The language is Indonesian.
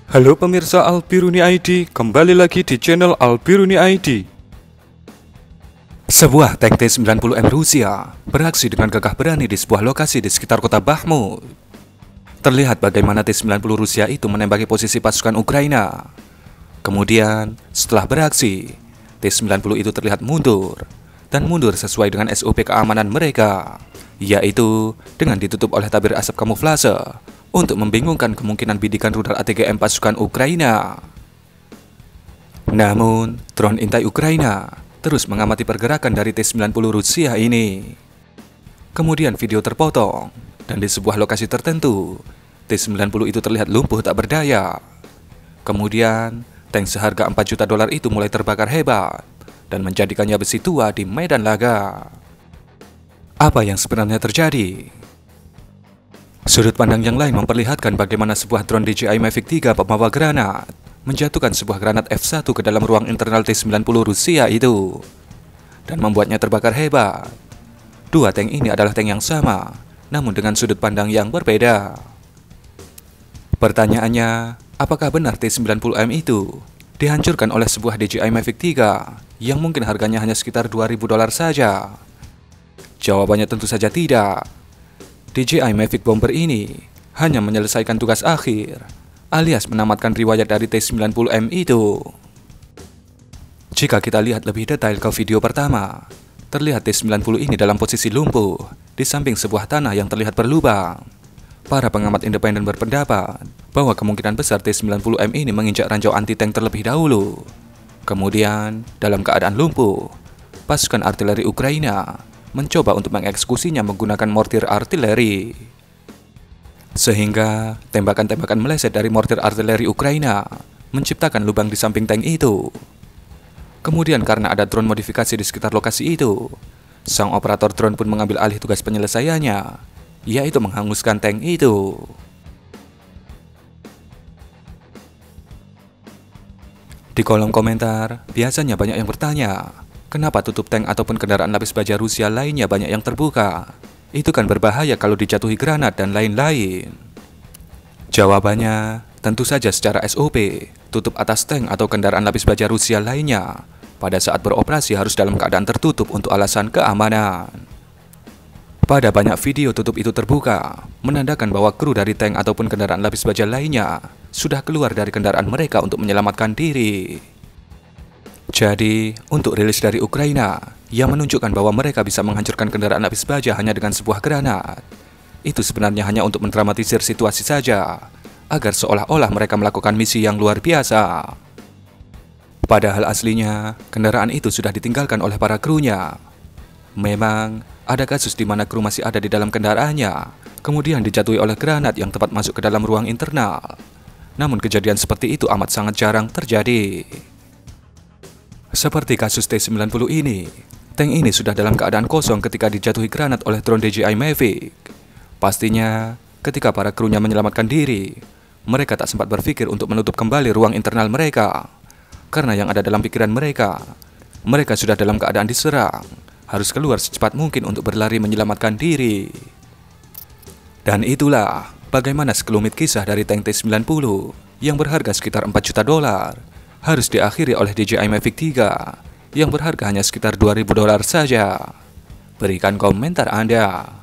Halo pemirsa Albiruni ID, kembali lagi di channel Albiruni ID. Sebuah tank T-90M Rusia beraksi dengan gagah berani di sebuah lokasi di sekitar kota Bakhmut. Terlihat bagaimana T-90 Rusia itu menembaki posisi pasukan Ukraina. Kemudian, setelah beraksi, T-90 itu terlihat mundur, dan mundur sesuai dengan SOP keamanan mereka, yaitu dengan ditutup oleh tabir asap kamuflase untuk membingungkan kemungkinan bidikan rudal ATGM pasukan Ukraina. Namun, drone intai Ukraina terus mengamati pergerakan dari T-90 Rusia ini. Kemudian video terpotong, dan di sebuah lokasi tertentu, T-90 itu terlihat lumpuh tak berdaya. Kemudian, tank seharga $4 juta itu mulai terbakar hebat, dan menjadikannya besi tua di medan laga. Apa yang sebenarnya terjadi? Sudut pandang yang lain memperlihatkan bagaimana sebuah drone DJI Mavic 3 pembawa granat menjatuhkan sebuah granat F1 ke dalam ruang internal T-90 Rusia itu dan membuatnya terbakar hebat. Dua tank ini adalah tank yang sama, namun dengan sudut pandang yang berbeda. Pertanyaannya, apakah benar T-90M itu dihancurkan oleh sebuah DJI Mavic 3 yang mungkin harganya hanya sekitar $2.000 saja? Jawabannya tentu saja tidak. DJI Mavic Bomber ini hanya menyelesaikan tugas akhir, alias menamatkan riwayat dari T-90M itu. Jika kita lihat lebih detail ke video pertama, terlihat T-90 ini dalam posisi lumpuh di samping sebuah tanah yang terlihat berlubang. Para pengamat independen berpendapat bahwa kemungkinan besar T-90M ini menginjak ranjau anti-tank terlebih dahulu. Kemudian, dalam keadaan lumpuh, pasukan artileri Ukraina mencoba untuk mengeksekusinya menggunakan mortir artileri. Sehingga tembakan-tembakan meleset dari mortir artileri Ukraina menciptakan lubang di samping tank itu. Kemudian karena ada drone modifikasi di sekitar lokasi itu, sang operator drone pun mengambil alih tugas penyelesaiannya, yaitu menghanguskan tank itu. Di kolom komentar, biasanya banyak yang bertanya, kenapa tutup tank ataupun kendaraan lapis baja Rusia lainnya banyak yang terbuka? Itu kan berbahaya kalau dijatuhi granat dan lain-lain. Jawabannya, tentu saja secara SOP, tutup atas tank atau kendaraan lapis baja Rusia lainnya pada saat beroperasi harus dalam keadaan tertutup untuk alasan keamanan. Pada banyak video tutup itu terbuka, menandakan bahwa kru dari tank ataupun kendaraan lapis baja lainnya sudah keluar dari kendaraan mereka untuk menyelamatkan diri. Jadi, untuk rilis dari Ukraina yang menunjukkan bahwa mereka bisa menghancurkan kendaraan lapis baja hanya dengan sebuah granat, itu sebenarnya hanya untuk mendramatisir situasi saja, agar seolah-olah mereka melakukan misi yang luar biasa. Padahal aslinya, kendaraan itu sudah ditinggalkan oleh para krunya. Memang, ada kasus di mana kru masih ada di dalam kendaraannya, kemudian dijatuhi oleh granat yang tepat masuk ke dalam ruang internal. Namun kejadian seperti itu amat sangat jarang terjadi. Seperti kasus T-90 ini, tank ini sudah dalam keadaan kosong ketika dijatuhi granat oleh drone DJI Mavic. Pastinya, ketika para krunya menyelamatkan diri, mereka tak sempat berpikir untuk menutup kembali ruang internal mereka. Karena yang ada dalam pikiran mereka sudah dalam keadaan diserang, harus keluar secepat mungkin untuk berlari menyelamatkan diri. Dan itulah bagaimana sekelumit kisah dari tank T-90 yang berharga sekitar $4 juta harus diakhiri oleh DJI Mavic 3 yang berharga hanya sekitar $2.000 saja. Berikan komentar Anda.